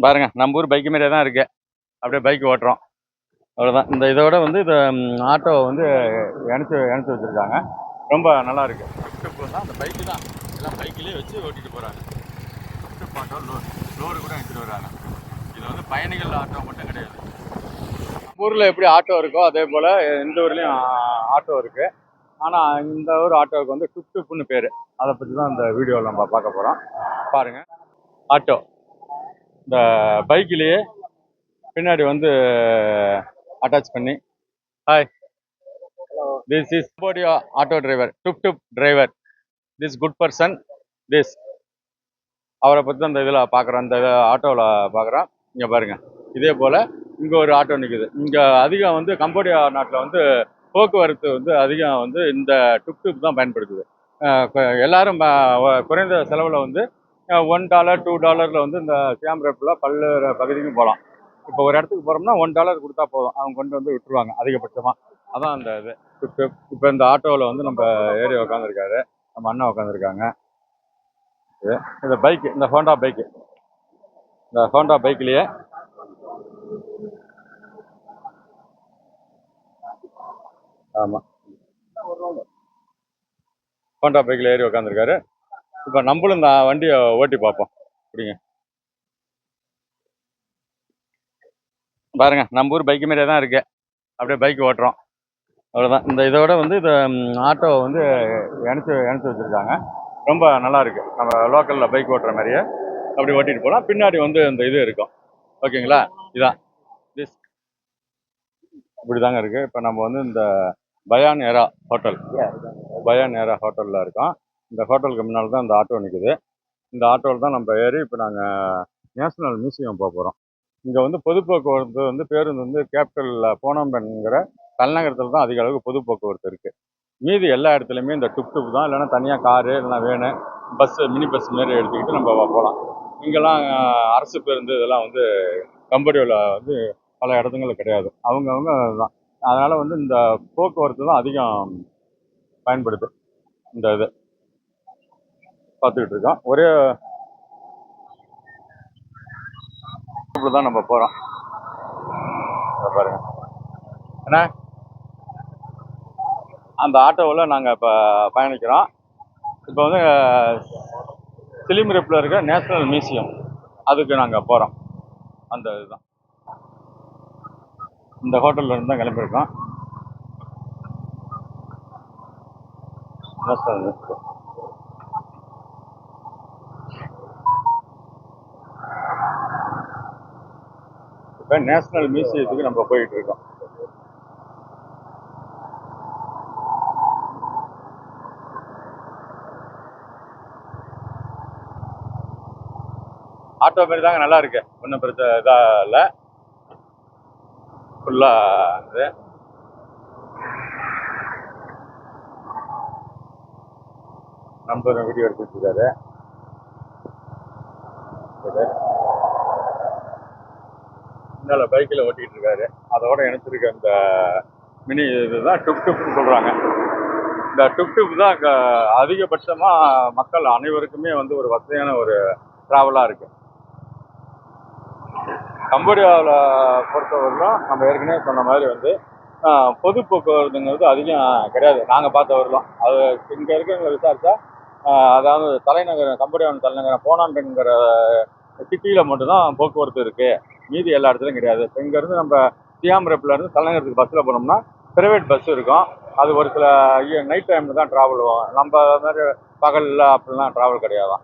பாருங்க, நம்ம ஊர் பைக்கு மாதிரியே தான் இருக்கு. அப்படியே பைக் ஓட்டுறோம், அவ்வளோதான். இந்த இதோட வந்து இது ஆட்டோ வந்து இணைச்சு வச்சிருக்காங்க. ரொம்ப நல்லா இருக்கு. தான் அந்த பைக்கு தான் எல்லாம் பைக்கிலே வச்சு ஓட்டிட்டு போறாங்க. ஆட்டோ லோடு கூட எடுத்துட்டு வராங்க. இது வந்து பயணிகள் ஆட்டோ மட்டும் கிடையாது. ஊரில் எப்படி ஆட்டோ இருக்கோ அதே போல் இந்த ஊர்லேயும் ஆட்டோ இருக்கு. ஆனால் இந்த ஊர் ஆட்டோவுக்கு வந்து டுப்னு பேர். அதை பற்றி தான் இந்த வீடியோவில் நம்ம பார்க்க போகிறோம். பாருங்க, ஆட்டோ இந்த பைக்கிலேயே பின்னாடி வந்து அட்டாச் பண்ணி, hi, this is Cambodia auto driver, டுப் driver, this good person, this அவரை பற்றி தான் இந்த இதில் பார்க்குறோம். இந்த ஆட்டோவில் பார்க்குறோம். இங்கே பாருங்கள், இதே போல் இங்கே ஒரு ஆட்டோ நிற்குது. இங்கே அதிகம் வந்து கம்போடியா நாட்டில் வந்து போக்குவரத்து வந்து அதிகம் வந்து இந்த டுப் தான் பயன்படுத்துது. எல்லாரும் குறைந்த செலவில் வந்து $1 $2 வந்து இந்த சியாம் ரேப்பில் பல்வேறு பகுதிக்கும் போகலாம். இப்போ ஒரு இடத்துக்கு போகிறோம்னா $1 கொடுத்தா போதும், அவங்க கொண்டு வந்து விட்டுருவாங்க அதிகபட்சமாக. அதான் அந்த இது டுப். இப்போ இந்த ஆட்டோவில் வந்து நம்ம ஏறி உட்காந்துருக்காரு, நம்ம அண்ணா உட்காந்துருக்காங்க. இந்த பைக்கு, இந்த ஹோண்டா பைக்கு, இந்த ஹோண்டா பைக்லேயே ஆமாம், ஹோண்டா பைக்கில் ஏறி உட்காந்துருக்காரு. இப்போ நம்மளும் இந்த வண்டியை ஓட்டி பார்ப்போம். அப்படிங்க பாருங்க, நம்ம ஊர் பைக்கு மாதிரியே தான் இருக்கு. அப்படியே பைக் ஓட்டுறோம், அவ்வளோதான். இந்த இதோட வந்து இது ஆட்டோ வந்து இணைச்சு வச்சிருக்காங்க. ரொம்ப நல்லா இருக்கு. நம்ம லோக்கலில் பைக் ஓட்டுற மாதிரியே அப்படி ஓட்டிட்டு போகலாம். பின்னாடி வந்து இந்த இது இருக்கும். ஓகேங்களா? இதான் திஸ் இப்படி தாங்க இருக்கு. இப்போ நம்ம வந்து இந்த பயான் ஏரா ஹோட்டலில் இருக்கோம். இந்த ஹோட்டலுக்கு முன்னால் தான் இந்த ஆட்டோ நிற்குது. இந்த ஆட்டோவில் தான் நம்ம ஏறி இப்போ நாங்கள் நேஷனல் மியூசியம் போக போகிறோம். இங்கே வந்து பொது போக்குவரத்து வந்து பேருந்து வந்து கேபிட்டலில் போனோம்பென்கிற தலைநகரத்தில் தான் அதிக அளவுக்கு பொது போக்குவரத்து இருக்குது. மீதி எல்லா இடத்துலையுமே இந்த டுப் தான், இல்லைன்னா தனியாக காரு, இல்லைன்னா வேனு, பஸ்ஸு, மினி பஸ் மாரி எடுத்துக்கிட்டு நம்ம போகலாம். இங்கெல்லாம் அரசு பேருந்து இதெல்லாம் வந்து கம்போடியாவில் வந்து பல இடத்துங்களில் கிடையாது. அவங்கவுங்க தான். அதனால் வந்து இந்த போக்குவரத்து தான் அதிகம் பயன்படுது. இந்த இது பார்த்துக்கிட்டு இருக்கோம். ஒரே இப்படி தான் நம்ம போகிறோம். பாருங்க, ஏன்னா அந்த ஆட்டோவில் நாங்கள் இப்போ பயணிக்கிறோம். இப்போ வந்து சிலிம் ரீப்பில் இருக்க நேஷனல் மியூசியம், அதுக்கு நாங்கள் போகிறோம். அந்த இதுதான் இந்த ஹோட்டலில் இருந்து தான் கிளம்பியிருக்கோம். நேஷனல் மியூசியம் இப்போ நேஷனல் மியூசியத்துக்கு நம்ம போயிட்டு இருக்கோம். ஆட்டோ மாரி தாங்க, நல்லா இருக்கு. ஒன்றும் பிரச்சனை இதாக இல்லை. ஃபுல்லாக இது நண்பர் வீடியோ எடுத்துட்டு இருக்காரு. இதனால பைக்கில் ஓட்டிகிட்டு இருக்காரு. அதோட இணைச்சிருக்க இந்த மினி இதுதான் டுப்னு சொல்கிறாங்க. இந்த டுப் தான் அதிகபட்சமாக மக்கள் அனைவருக்குமே வந்து ஒரு வசதியான ஒரு ட்ராவலாக இருக்குது. கம்போடியாவில் பொறுத்தவரையிலும் நம்ம ஏற்கனவே சொன்ன மாதிரி வந்து பொது போக்குவரத்துங்கிறது அதிகம் கிடையாது. நாங்கள் பார்த்த வரலாம் அது இங்கே இருக்கிறவங்களை விசாரித்தா, அதாவது தலைநகரம், கம்போடியாவின் தலைநகரம் போனாம்பென்கிற சிட்டியில் மட்டும்தான் போக்குவரத்து இருக்குது. மீதி எல்லா இடத்துலையும் கிடையாது. இப்போ இங்கேருந்து நம்ம சியாம் ரேப்லேருந்து தலைநகரத்துக்கு பஸ்ஸில் போனோம்னா ப்ரைவேட் பஸ் இருக்கும். அது ஒரு சில நைட் டைமில் தான் ட்ராவல் ஆகும். நம்ம மாதிரி பகலில் அப்படிலாம் ட்ராவல் கிடையாதான்.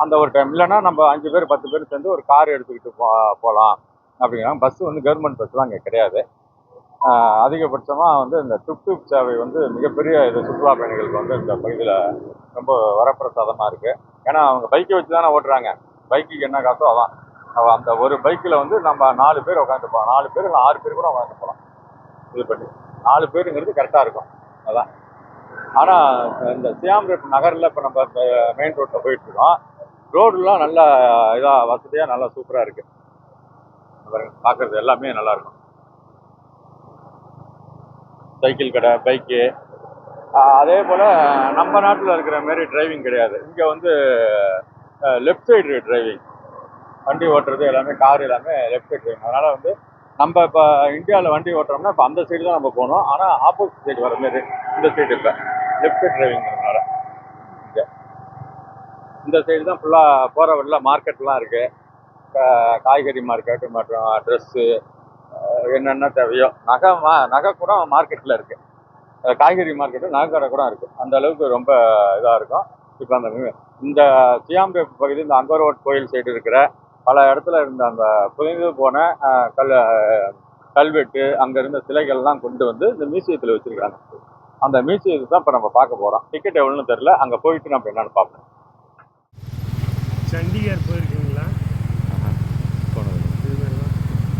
அந்த ஒரு டைம் இல்லைன்னா நம்ம 5 பேர் 10 பேர் சேர்ந்து ஒரு கார் எடுத்துக்கிட்டு போகலாம் அப்படிங்கிறாங்க. பஸ்ஸு வந்து கவர்மெண்ட் பஸ்லாம் அங்கே கிடையாது. அதிகபட்சமாக வந்து இந்த டுப் சேவை வந்து மிகப்பெரிய இது சுற்றுலா பயணிகளுக்கு வந்து இந்த பகுதியில் ரொம்ப வரப்பிரசாதமாக இருக்குது. ஏன்னா அவங்க பைக்கை வச்சு தானே ஓட்டுறாங்க. பைக்குக்கு என்ன காசோ அதான். அந்த ஒரு பைக்கில் வந்து நம்ம 4 பேர் உட்காந்து போகலாம். 4 பேர் இல்லை 6 பேர் கூட உட்காந்து போகலாம். இது பண்ணி 4 பேருங்கிறது கரெக்டாக இருக்கும். அதான். ஆனால் இந்த சியாம் ரேப் நகரில் இப்போ நம்ம இந்த மெயின் ரோட்டில் போயிட்டுருக்கோம். ரோடுலாம் நல்லா இதாக வசதியாக நல்லா சூப்பராக இருக்குது. பார்க்குறது எல்லாமே நல்லாயிருக்கும். சைக்கிள் கடை, பைக்கு, அதே போல் நம்ம நாட்டில் இருக்கிற மாரி டிரைவிங் கிடையாது. இங்கே வந்து லெஃப்ட் சைடு டிரைவிங். வண்டி ஓட்டுறது எல்லாமே கார் எல்லாமே லெஃப்ட் சைட் டிரைவிங். அதனால வந்து நம்ம இப்போ இந்தியாவில் வண்டி ஓட்டுறோம்னா இப்போ அந்த சைடு தான் நம்ம போகணும். ஆனால் ஆப்போசிட் சைடு வர மாதிரி இந்த சைடு இப்போ லெஃப்ட் சைட் டிரைவிங்கிறதுனால இந்த சைடு தான் ஃபுல்லாக போகிற வழியில் மார்க்கெட்லாம் இருக்குது. காய்கறி மார்க்கெட் மற்றும் ட்ரெஸ்ஸு என்னென்ன தேவையோ நகை கூட மார்க்கெட்டில் இருக்குது. காய்கறி மார்க்கெட்டு நகை கடை கூட இருக்குது. அந்த அளவுக்கு ரொம்ப இதாக இருக்கும். இப்போ இந்த சியாம் ரேப் பகுதி இந்த அங்கர்வாட் கோயில் சைடு இருக்கிற பல இடத்துல இருந்த அந்த புதைந்து போன கல்வெட்டு அங்கே இருந்த சிலைகள்லாம் கொண்டு வந்து இந்த மியூசியத்தில் வச்சுருக்காங்க. அந்த மியூசியத்தை தான் இப்போ நம்ம பார்க்க போகிறோம். டிக்கெட் எவ்வளோன்னு தெரில, அங்கே போயிட்டு நம்ம என்னென்னு பார்ப்போம். சண்டிகர் போயிருக்கீங்களா? போனது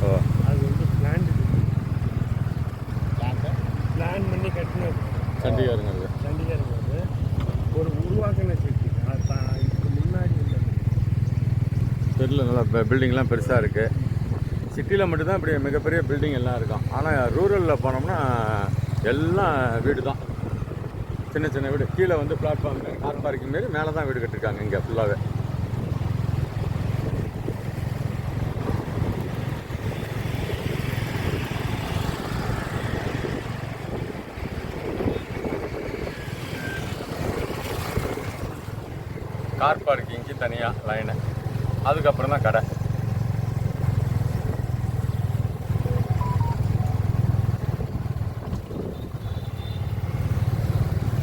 ஓ அது வந்து பிளான் பண்ணி கட்டினது சண்டிகருங்கிறது. சண்டிகருங்கிறது ஒரு உருவாக்கின சிட்டி. இதுக்கு முன்னாடி தெருவில் நல்லா பில்டிங்லாம் பெருசாக இருக்குது. சிட்டியில் மட்டும்தான் இப்படி மிகப்பெரிய பில்டிங் எல்லாம் இருக்கும். ஆனால் ரூரலில் போனோம்னா எல்லாம் வீடு தான், சின்ன சின்ன வீடு. கீழே வந்து பிளாட்ஃபார்ம் கார் பார்க்கிங் மாரி மேலே தான் வீடு கட்டிருக்காங்க இங்கே ஃபுல்லாகவே. கார் பார்க்கிங்க்கு தனியாக லைனு, அதுக்கப்புறம் தான் கடை.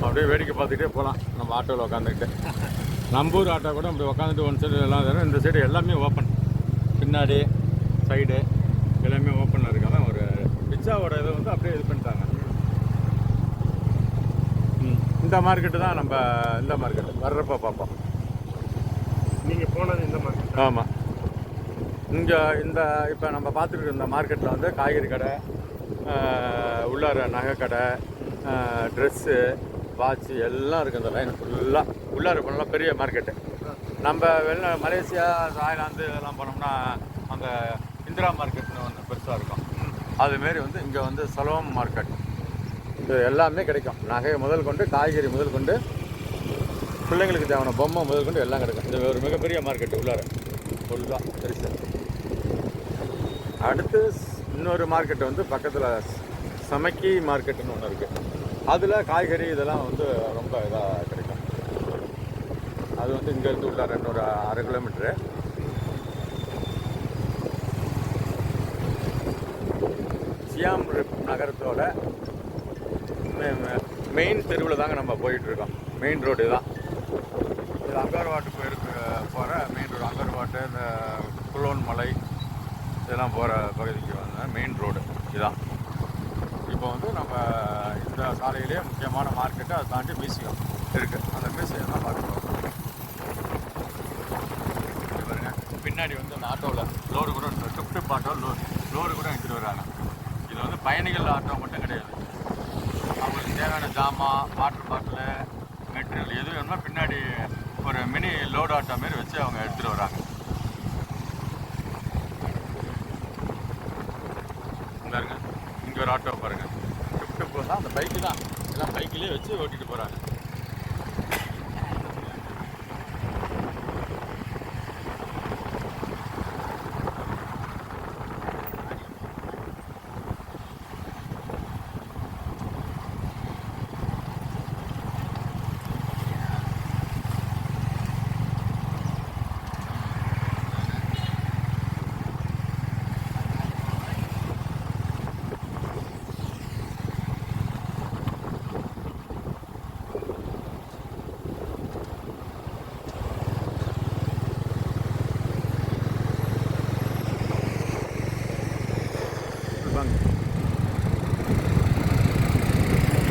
அப்படியே வேடிக்கை பார்த்துக்கிட்டே போகலாம் நம்ம ஆட்டோவில் உட்காந்துக்கிட்டு. நம்பூர் ஆட்டோ கூட அப்படி உட்காந்துட்டு ஒன் சைடு எல்லாம் தரும். இந்த சைடு எல்லாமே ஓப்பன், பின்னாடி சைடு எல்லாமே ஓப்பனில் இருக்காங்க. ஒரு பிச்சாவோட இதை வந்து அப்படியே இது பண்ணிட்டாங்க. இந்த மார்க்கெட்டு தான் நம்ம இந்த மார்க்கெட்டு வர்றப்போ பார்ப்போம். நீங்கள் போனது இந்த மார்க்கெட்? ஆமாம். இங்கே இந்த இப்போ நம்ம பார்த்துட்டு இந்த மார்க்கெட்டில் வந்து காய்கறி கடை, உள்ளார நகை கடை, ட்ரெஸ்ஸு, வாட்சு எல்லாம் இருக்குது. இந்த லைன் ஃபுல்லாக உள்ளார போனோம்னா பெரிய மார்க்கெட்டு. நம்ம மலேசியா, தாய்லாந்து இதெல்லாம் போனோம்னா அந்த இந்திரா மார்க்கெட்னு ஒன்று பெருசாக இருக்கும். அதுமாரி வந்து இங்கே வந்து சலோம் மார்க்கெட். இது எல்லாமே கிடைக்கும். நகை முதல் கொண்டு, காய்கறி முதல் கொண்டு, பிள்ளைங்களுக்கு தேவையான பொம்மை முதல் கொண்டு எல்லாம் கிடைக்கும். இது ஒரு மிகப்பெரிய மார்க்கெட்டு உள்ளார ஃபுல்லாக பெருசு. அடுத்து இன்னொரு மார்க்கெட்டு வந்து பக்கத்தில் சமக்கி மார்க்கெட்டுன்னு ஒன்று இருக்குது. அதில் காய்கறி இதெல்லாம் வந்து ரொம்ப இதாக கிடைக்கும். அது வந்து இங்கேருந்து உள்ளார இன்னொரு 1/2 கிலோமீட்ரு. சியாம் ரேப் நகரத்தோட மெயின் தெருவில் தாங்க நம்ம போயிட்டுருக்கோம். மெயின் ரோடு தான் இது. அங்கர்வாட்டு கோயிலுக்கு போகிற மெயின் ரோடு. அங்கர்வாட்டு, இந்த குலோன் மலை இதெல்லாம் போகிற பகுதிக்கு வந்த மெயின் ரோடு இதுதான். இப்போ வந்து நம்ம இந்த சாலையிலேயே முக்கியமான மார்க்கெட்டு, அதை தாண்டி மியூசியம் இருக்குது. அந்த மியூசியம் தான் பார்க்க போகிறோம். பாருங்க, பின்னாடி வந்து அந்த ஆட்டோவில் லோடு கூட டுப் ஆட்டோ லோடு கூட எடுத்துகிட்டு வராங்க. இது வந்து பயணிகள் ஆட்டோ மட்டும் கிடையாது. அவங்களுக்கு தேவையான ஜாமான், வாட்டர் பாட்டிலு, மெட்டீரியல் எது வேணுமோ பின்னாடி ஒரு மினி லோடு ஆட்டோ மாரி வச்சு அவங்க எடுத்துகிட்டு வராங்க. பாருங்க, இங்கே ஒரு ஆட்டோ பாருங்கள். ஷிஃப்ட்டு போனால் அந்த பைக்கு தான், எல்லாம் பைக்கிலே வச்சு ஓட்டிகிட்டு போகிறாங்க.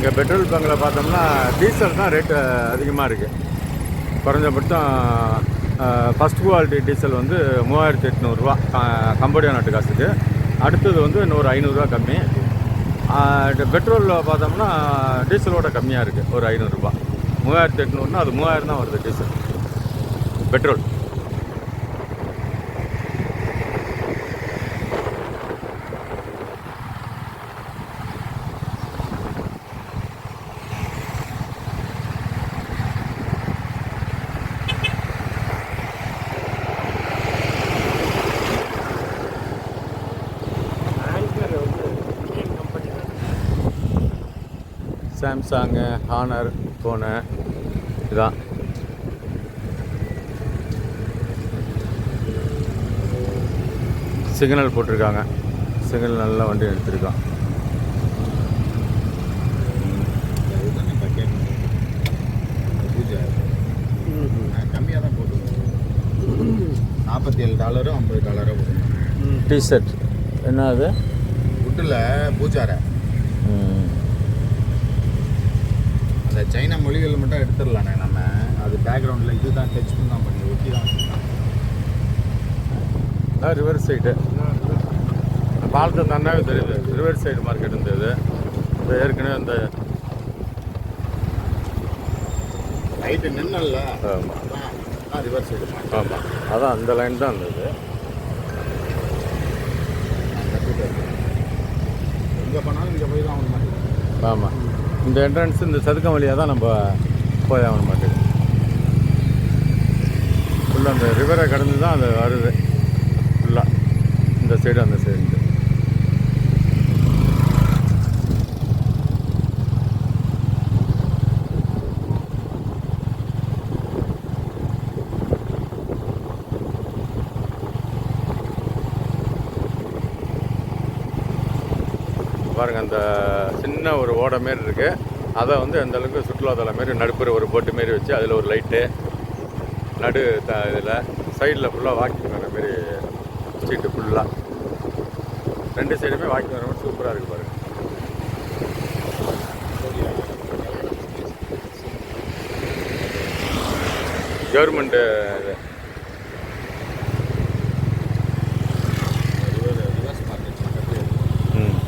இங்கே பெட்ரோல் பங்கில் பார்த்தோம்னா டீசல் தான் ரேட்டு அதிகமாக இருக்குது. குறைஞ்சபட்சம் ஃபஸ்ட் குவாலிட்டி டீசல் வந்து 3800 கம்போடியா நாட்டு காசுக்கு. அடுத்தது வந்து இன்னொரு 500 கம்மி. பெட்ரோலில் பார்த்தோம்னா டீசலோட கம்மியாக இருக்குது, ஒரு 500. 3800 அது 3000 தான் வருது diesel petrol. Samsung Honor phone இதான். சிக்னல் போட்டிருக்காங்க. சிக்னல் நல்லா வண்டி எடுத்திருக்கான். கம்மியாக தான் போட்டு $47 $50 போட்டுருந்தாங்க. டிஷர்ட் என்ன அது? வுட்டில் பூஜாரை அந்த சைனா மொழிகள் மட்டும் எடுத்துடலாண்ணே நம்ம. அது பேக்ரவுண்டில் இதுதான் டச் தான் பண்ணி ஒட்டி தான் ரிவர் சைடு பாலத்தை தாண்டாவே தெரியுது. ரிவர் சைடு மார்க்கெட் இருந்தது. இப்போ ஏற்கனவே அந்த நைட்டு நின்னல்ல. ஆமாம் அதான் ரிவர் சைடு. ஆமாம், அதான் அந்த லைன் தான் இருந்தது. எங்கே போனாலும் இங்கே போய் தான் ஆகணும் மாட்டேங்குது. ஆமாம், இந்த என்ட்ரன்ஸ் இந்த சதுக்கம் வழியாக தான் நம்ம போய் ஆகணும் மாட்டேங்குது. ஃபுல்லாக அந்த ரிவரை கடந்து தான் அது வருது. ஃபுல்லாக இந்த சைடு அந்த சைடு. பாருங்கள், அந்த சின்ன ஒரு ஓடை மாரி இருக்குது. அதை வந்து அந்த அளவுக்கு சுற்றுலாத்தலம் மாரி நடுப்புற ஒரு போட்டு மாரி வச்சு அதில் ஒரு லைட்டு நடு இதில் சைடில் ஃபுல்லாக வாக்கிங் வர மாரி ஸ்ட்ரீட்டு ஃபுல்லாக 2 சைடுமே வாக்கிங் வர மாதிரி சூப்பராக இருக்குது பாருங்கள். கவர்மெண்ட்டு இது ரிவர்ஸ் மார்க்கெட் பக்கத்தில். ம்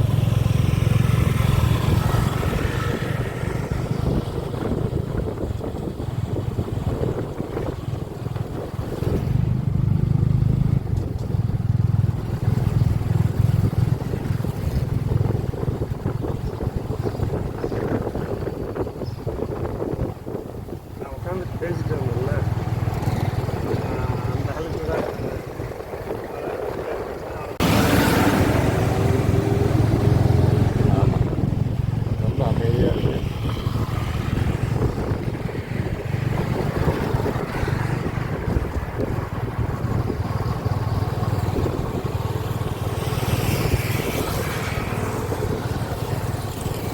நான் உட்காந்து பேசிட்டு வந்தேன்ல, அந்த அளவுக்கு தான் ஆமாம், ரொம்ப அமைதியாக இருக்குது.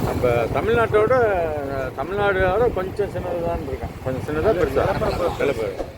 நம்ம தமிழ்நாட்டோட கொஞ்சம் சின்னதாக தான் இருக்கேன். கொஞ்சம் சின்னதாக பெருசாக நிலப்பரப்பு